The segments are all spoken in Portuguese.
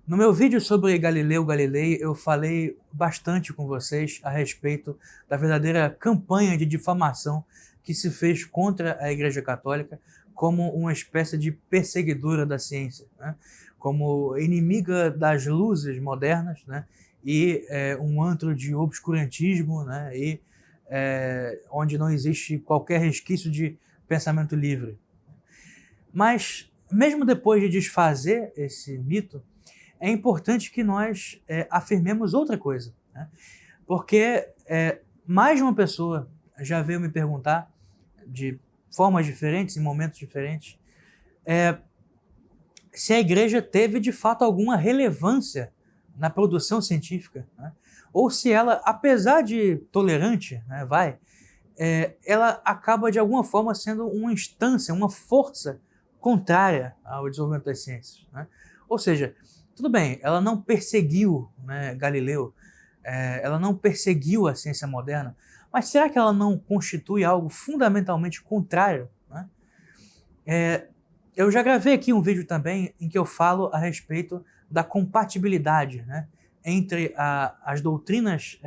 No meu vídeo sobre Galileu Galilei, eu falei bastante com vocês a respeito da verdadeira campanha de difamação que se fez contra a Igreja Católica como uma espécie de perseguidora da ciência, né? Como inimiga das luzes modernas, né? E um antro de obscurantismo, né? E onde não existe qualquer resquício de pensamento livre. Mas, mesmo depois de desfazer esse mito, é importante que nós afirmemos outra coisa, né? Porque mais de uma pessoa já veio me perguntar, de formas diferentes, em momentos diferentes, se a igreja teve de fato alguma relevância na produção científica, né? Ou se ela, apesar de tolerante, né, ela acaba de alguma forma sendo uma instância, uma força contrária ao desenvolvimento das ciências, né? Ou seja, tudo bem, ela não perseguiu, né, Galileu, ela não perseguiu a ciência moderna, mas será que ela não constitui algo fundamentalmente contrário, né? Eu já gravei aqui um vídeo também em que eu falo a respeito da compatibilidade, né, entre as doutrinas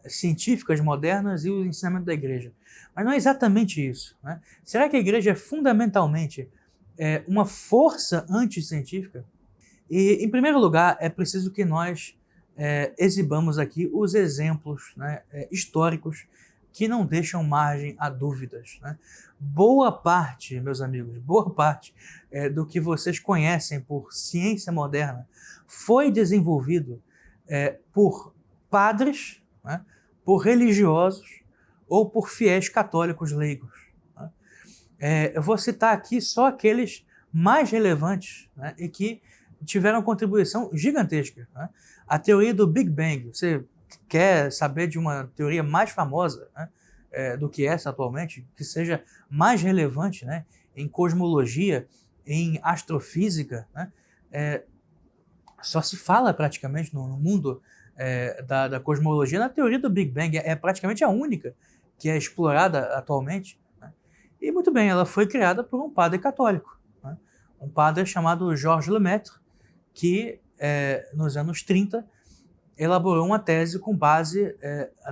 científicas modernas e o ensinamento da igreja. Mas não é exatamente isso, né? Será que a igreja é fundamentalmente uma força anticientífica? E, em primeiro lugar, é preciso que nós exibamos aqui os exemplos, né, históricos que não deixam margem a dúvidas, né? Boa parte, meus amigos, boa parte do que vocês conhecem por ciência moderna foi desenvolvido por padres, né, por religiosos ou por fiéis católicos leigos, né? Eu vou citar aqui só aqueles mais relevantes, né, e que tiveram contribuição gigantesca, né? A teoria do Big Bang. Você quer saber de uma teoria mais famosa, né, do que essa atualmente, que seja mais relevante, né, em cosmologia, em astrofísica, né? Só se fala praticamente no mundo da cosmologia na teoria do Big Bang. É praticamente a única que é explorada atualmente, né? E muito bem, ela foi criada por um padre católico, né? Um padre chamado Georges Lemaitre, que nos anos 30 elaborou uma tese com base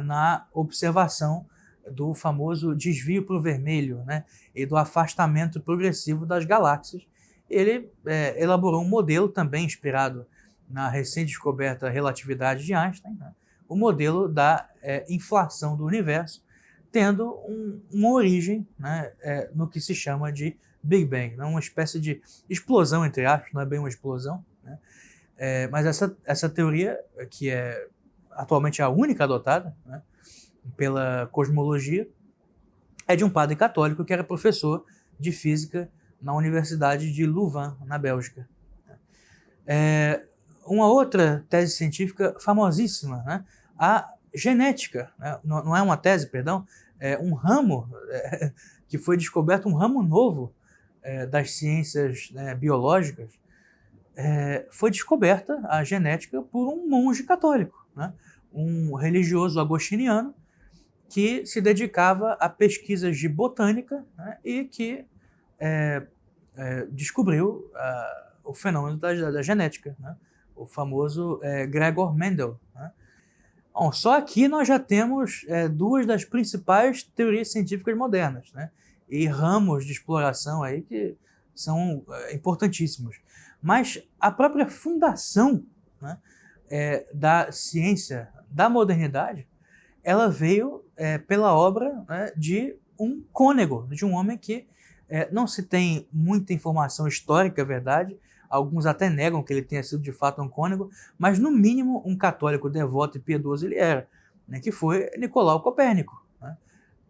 na observação do famoso desvio para o vermelho, né, e do afastamento progressivo das galáxias. Ele elaborou um modelo também inspirado na recém-descoberta relatividade de Einstein, né, o modelo da inflação do universo, tendo uma origem, né, no que se chama de Big Bang, né, uma espécie de explosão, entre aspas, não é bem uma explosão, né? Mas essa teoria, que é atualmente a única adotada, né, pela cosmologia, é de um padre católico que era professor de física na Universidade de Louvain, na Bélgica. Uma outra tese científica famosíssima, né, a genética, né, não é uma tese, perdão, é um ramo que foi descoberto, um ramo novo das ciências, né, biológicas. Foi descoberta a genética por um monge católico, né, um religioso agostiniano que se dedicava a pesquisas de botânica, né, e que descobriu o fenômeno da genética, né, o famoso Gregor Mendel, né? Bom, só aqui nós já temos duas das principais teorias científicas modernas, né, e ramos de exploração aí que são importantíssimos. Mas a própria fundação, né, da ciência da modernidade, ela veio pela obra, né, de um cônego, de um homem que não se tem muita informação histórica, é verdade. Alguns até negam que ele tenha sido de fato um cônego, mas no mínimo um católico devoto e piedoso ele era, né, que foi Nicolau Copérnico, né?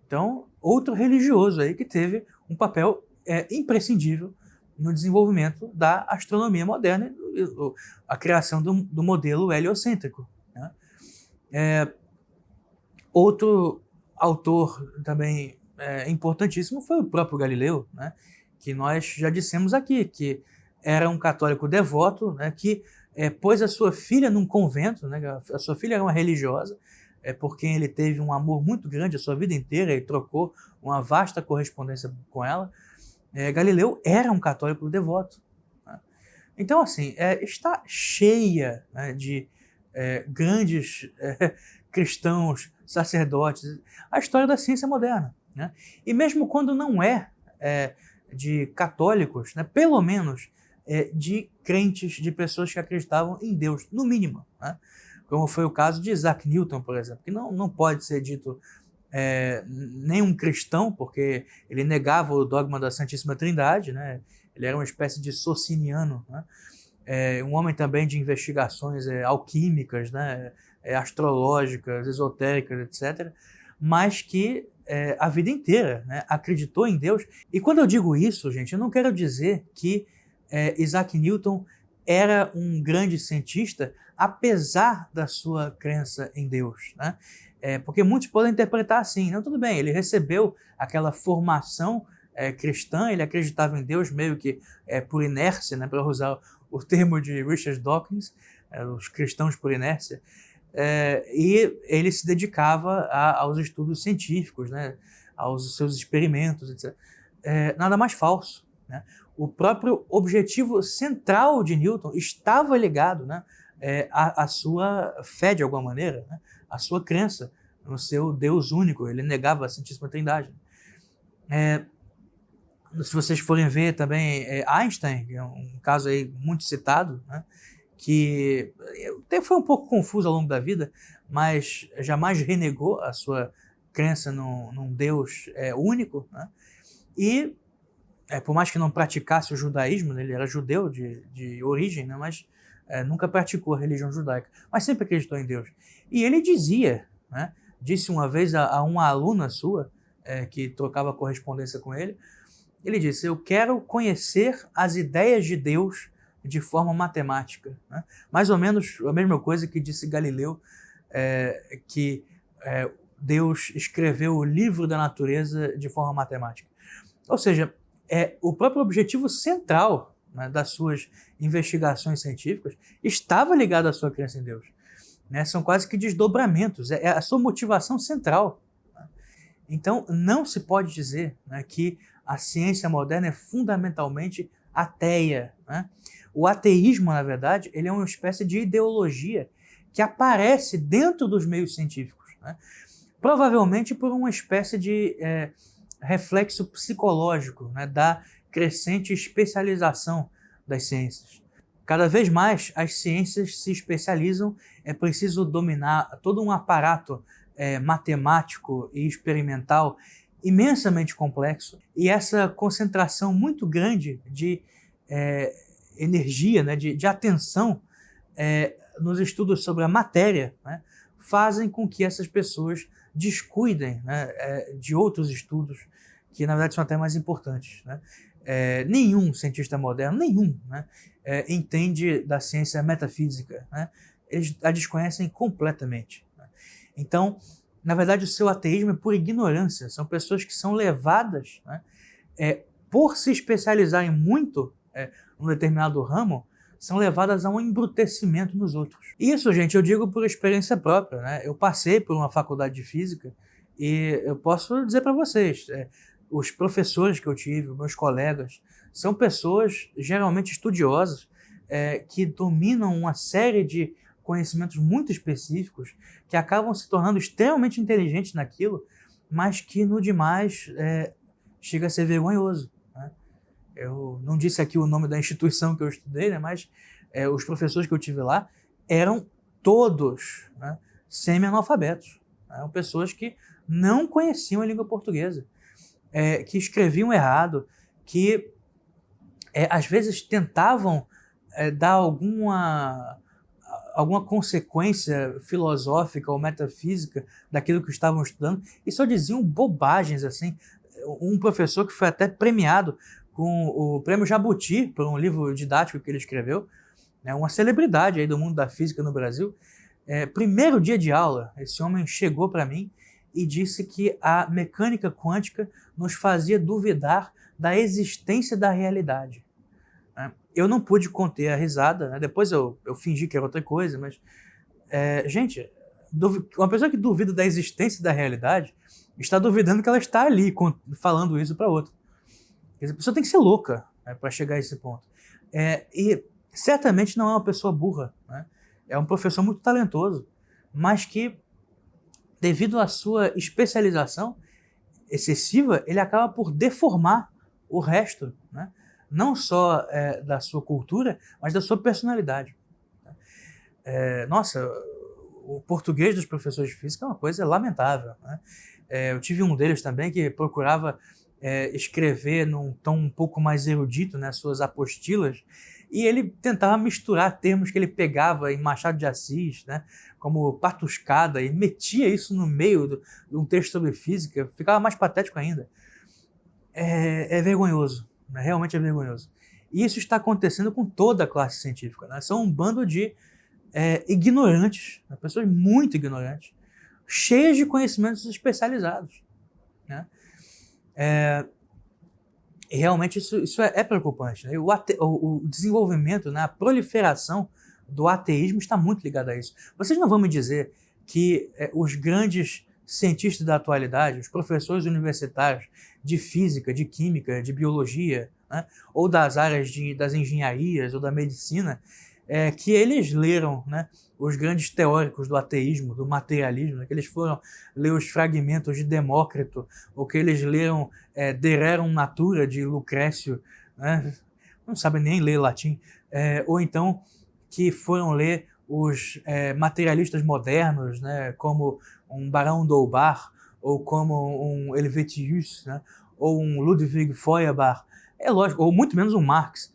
Então, outro religioso aí que teve um papel imprescindível no desenvolvimento da astronomia moderna, a criação do modelo heliocêntrico, né? Outro autor também importantíssimo foi o próprio Galileu, né, que nós já dissemos aqui, que era um católico devoto, né, que pôs a sua filha num convento, né, a sua filha era uma religiosa, por quem ele teve um amor muito grande a sua vida inteira e trocou uma vasta correspondência com ela. Galileu era um católico devoto, né? Então, assim, está cheia, né, de grandes cristãos, sacerdotes, a história da ciência moderna, né? E mesmo quando não de católicos, né, pelo menos de crentes, de pessoas que acreditavam em Deus, no mínimo, né? Como foi o caso de Isaac Newton, por exemplo, que não pode ser dito nem um cristão, porque ele negava o dogma da Santíssima Trindade, né? Ele era uma espécie de sociniano, né? Um homem também de investigações alquímicas, né? Astrológicas, esotéricas, etc., mas que a vida inteira, né, acreditou em Deus. E quando eu digo isso, gente, eu não quero dizer que Isaac Newton era um grande cientista apesar da sua crença em Deus, né? Porque muitos podem interpretar assim, não, tudo bem, ele recebeu aquela formação cristã, ele acreditava em Deus meio que por inércia, né, para usar o termo de Richard Dawkins, os cristãos por inércia, e ele se dedicava aos estudos científicos, né, aos seus experimentos, etc. Nada mais falso, né? O próprio objetivo central de Newton estava ligado, né, à sua fé, de alguma maneira, né, à sua crença no seu Deus único. Ele negava a Santíssima Trindade. Se vocês forem ver também Einstein, que é um caso aí muito citado, né, que até foi um pouco confuso ao longo da vida, mas jamais renegou a sua crença num Deus único, né, e por mais que não praticasse o judaísmo, né, ele era judeu de origem, né, mas nunca praticou a religião judaica, mas sempre acreditou em Deus. E ele dizia, né, disse uma vez a uma aluna sua, que trocava correspondência com ele, ele disse: eu quero conhecer as ideias de Deus de forma matemática, né? Mais ou menos a mesma coisa que disse Galileu, que Deus escreveu o livro da natureza de forma matemática. Ou seja, o próprio objetivo central, né, das suas investigações científicas estava ligado à sua crença em Deus, né? São quase que desdobramentos, é a sua motivação central, né? Então, não se pode dizer, né, que a ciência moderna é fundamentalmente ateia, né? O ateísmo, na verdade, ele é uma espécie de ideologia que aparece dentro dos meios científicos, né? Provavelmente por uma espécie de reflexo psicológico, né, da crescente especialização das ciências. Cada vez mais as ciências se especializam, é preciso dominar todo um aparato matemático e experimental imensamente complexo, e essa concentração muito grande de energia, né, de atenção nos estudos sobre a matéria, né, fazem com que essas pessoas descuidem, né, de outros estudos que, na verdade, são até mais importantes, né? Nenhum cientista moderno, né, entende da ciência metafísica, né? Eles a desconhecem completamente, né? Então, na verdade, o seu ateísmo é por ignorância. São pessoas que são levadas, né, por se especializarem muito num determinado ramo, são levadas a um embrutecimento nos outros. Isso, gente, eu digo por experiência própria, né? Eu passei por uma faculdade de física e eu posso dizer para vocês, os professores que eu tive, meus colegas, são pessoas geralmente estudiosas, que dominam uma série de conhecimentos muito específicos, que acabam se tornando extremamente inteligentes naquilo, mas que no demais chega a ser vergonhoso, né? Eu não disse aqui o nome da instituição que eu estudei, né, mas os professores que eu tive lá eram todos, né, semi-analfabetos, né, eram pessoas que não conheciam a língua portuguesa, que escreviam errado, que às vezes tentavam dar alguma consequência filosófica ou metafísica daquilo que estavam estudando, e só diziam bobagens assim. Um professor que foi até premiado com o prêmio Jabuti por um livro didático que ele escreveu, né, uma celebridade aí do mundo da física no Brasil. Primeiro dia de aula, esse homem chegou para mim e disse que a mecânica quântica nos fazia duvidar da existência da realidade. Eu não pude conter a risada, né? Depois eu fingi que era outra coisa, mas, gente, uma pessoa que duvida da existência da realidade está duvidando que ela está ali falando isso para outra. Quer dizer, a pessoa tem que ser louca, né, para chegar a esse ponto. E certamente não é uma pessoa burra, né? É um professor muito talentoso, mas que, devido à sua especialização excessiva, ele acaba por deformar o resto, né? Não só da sua cultura, mas da sua personalidade. Nossa, o português dos professores de física é uma coisa lamentável, né? Eu tive um deles também que procurava escrever num tom um pouco mais erudito, né, suas apostilas, e ele tentava misturar termos que ele pegava em Machado de Assis, né, como patuscada, e metia isso no meio de um texto sobre física, ficava mais patético ainda. É vergonhoso, né? Realmente é vergonhoso. E isso está acontecendo com toda a classe científica, né? São um bando de ignorantes, né? Pessoas muito ignorantes, cheias de conhecimentos especializados, né? E realmente isso é preocupante, né? O desenvolvimento, né, a proliferação do ateísmo está muito ligado a isso. Vocês não vão me dizer que os grandes cientistas da atualidade, os professores universitários de física, de química, de biologia, né, ou das áreas das engenharias ou da medicina, que eles leram, né, os grandes teóricos do ateísmo, do materialismo, né, que eles foram ler os fragmentos de Demócrito, ou que eles leram De Rerum Natura, de Lucrécio, né, não sabem nem ler latim, ou então que foram ler os materialistas modernos, né, como um Barão d'Holbach, ou como um Helvetius, né, ou um Ludwig Feuerbach, é lógico, ou muito menos um Marx.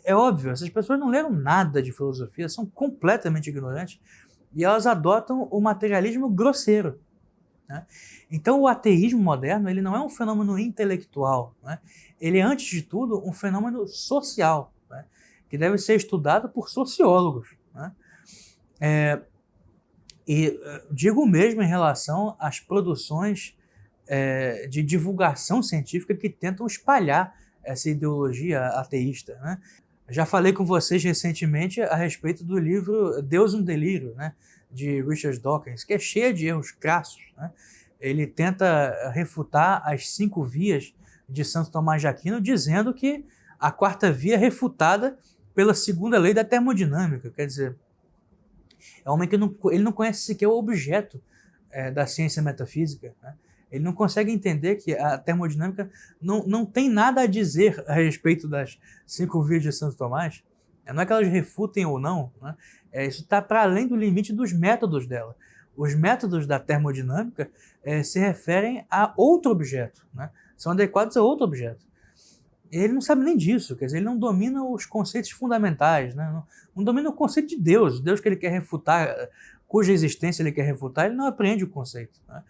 É óbvio, essas pessoas não leram nada de filosofia, são completamente ignorantes e elas adotam o materialismo grosseiro, né? Então o ateísmo moderno ele não é um fenômeno intelectual, né? Ele é, antes de tudo, um fenômeno social, né, que deve ser estudado por sociólogos, né? Digo mesmo em relação às produções de divulgação científica que tentam espalhar essa ideologia ateísta, né? Já falei com vocês recentemente a respeito do livro Deus um Delírio, né, de Richard Dawkins, que é cheio de erros crassos, né? Ele tenta refutar as 5 vias de Santo Tomás de Aquino, dizendo que a 4ª via é refutada pela 2ª lei da termodinâmica. Quer dizer, é um homem que ele não conhece sequer o objeto da ciência metafísica, né? Ele não consegue entender que a termodinâmica não tem nada a dizer a respeito das 5 vias de Santo Tomás. Não é que elas refutem ou não, né? Isso está para além do limite dos métodos dela. Os métodos da termodinâmica se referem a outro objeto, né? São adequados a outro objeto. Ele não sabe nem disso, quer dizer, ele não domina os conceitos fundamentais, né? Não domina o conceito de Deus, Deus que ele quer refutar, cuja existência ele quer refutar, ele não apreende o conceito, né?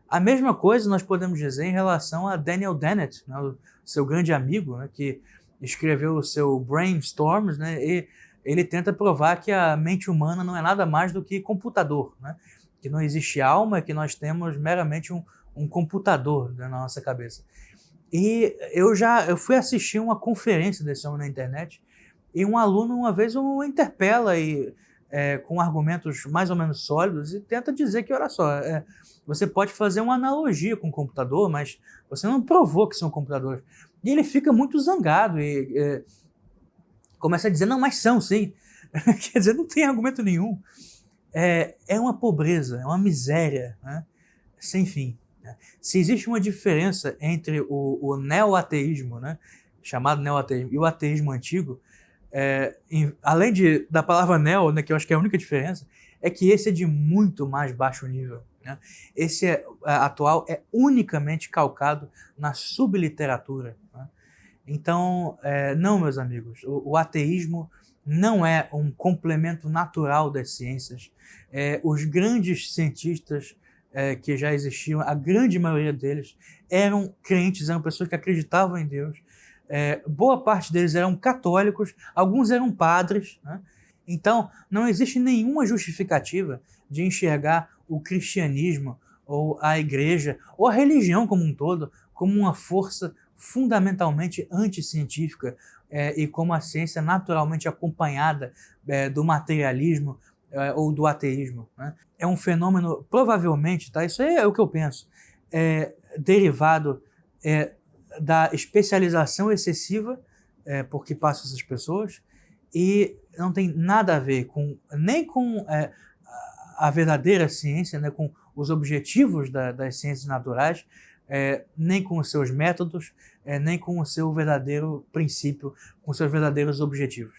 A mesma coisa nós podemos dizer em relação a Daniel Dennett, né, o seu grande amigo, né, que escreveu o seu Brainstorms, né, e ele tenta provar que a mente humana não é nada mais do que computador, né, que não existe alma, que nós temos meramente um computador na nossa cabeça. E eu fui assistir uma conferência desse homem na internet e um aluno uma vez o interpela com argumentos mais ou menos sólidos e tenta dizer que, olha só, você pode fazer uma analogia com o computador, mas você não provou que são computadores. E ele fica muito zangado e começa a dizer, não, mas são sim. Quer dizer, não tem argumento nenhum. É uma pobreza, é uma miséria, né, sem fim. Se existe uma diferença entre o neo-ateísmo, né, chamado neo-ateísmo, e o ateísmo antigo, além da palavra neo, né, que eu acho que é a única diferença, é que esse é de muito mais baixo nível, né? Esse atual é unicamente calcado na subliteratura, né? Então, não, meus amigos, o ateísmo não é um complemento natural das ciências. Os grandes cientistas que já existiam, a grande maioria deles eram crentes, eram pessoas que acreditavam em Deus. Boa parte deles eram católicos, alguns eram padres, né? Então, não existe nenhuma justificativa de enxergar o cristianismo, ou a igreja, ou a religião como um todo, como uma força fundamentalmente anticientífica e como a ciência naturalmente acompanhada do materialismo ou do ateísmo, né? É um fenômeno, provavelmente, tá? Isso é o que eu penso, derivado da especialização excessiva por que passam essas pessoas e não tem nada a ver nem com a verdadeira ciência, né, com os objetivos das ciências naturais, nem com os seus métodos, nem com o seu verdadeiro princípio, com os seus verdadeiros objetivos.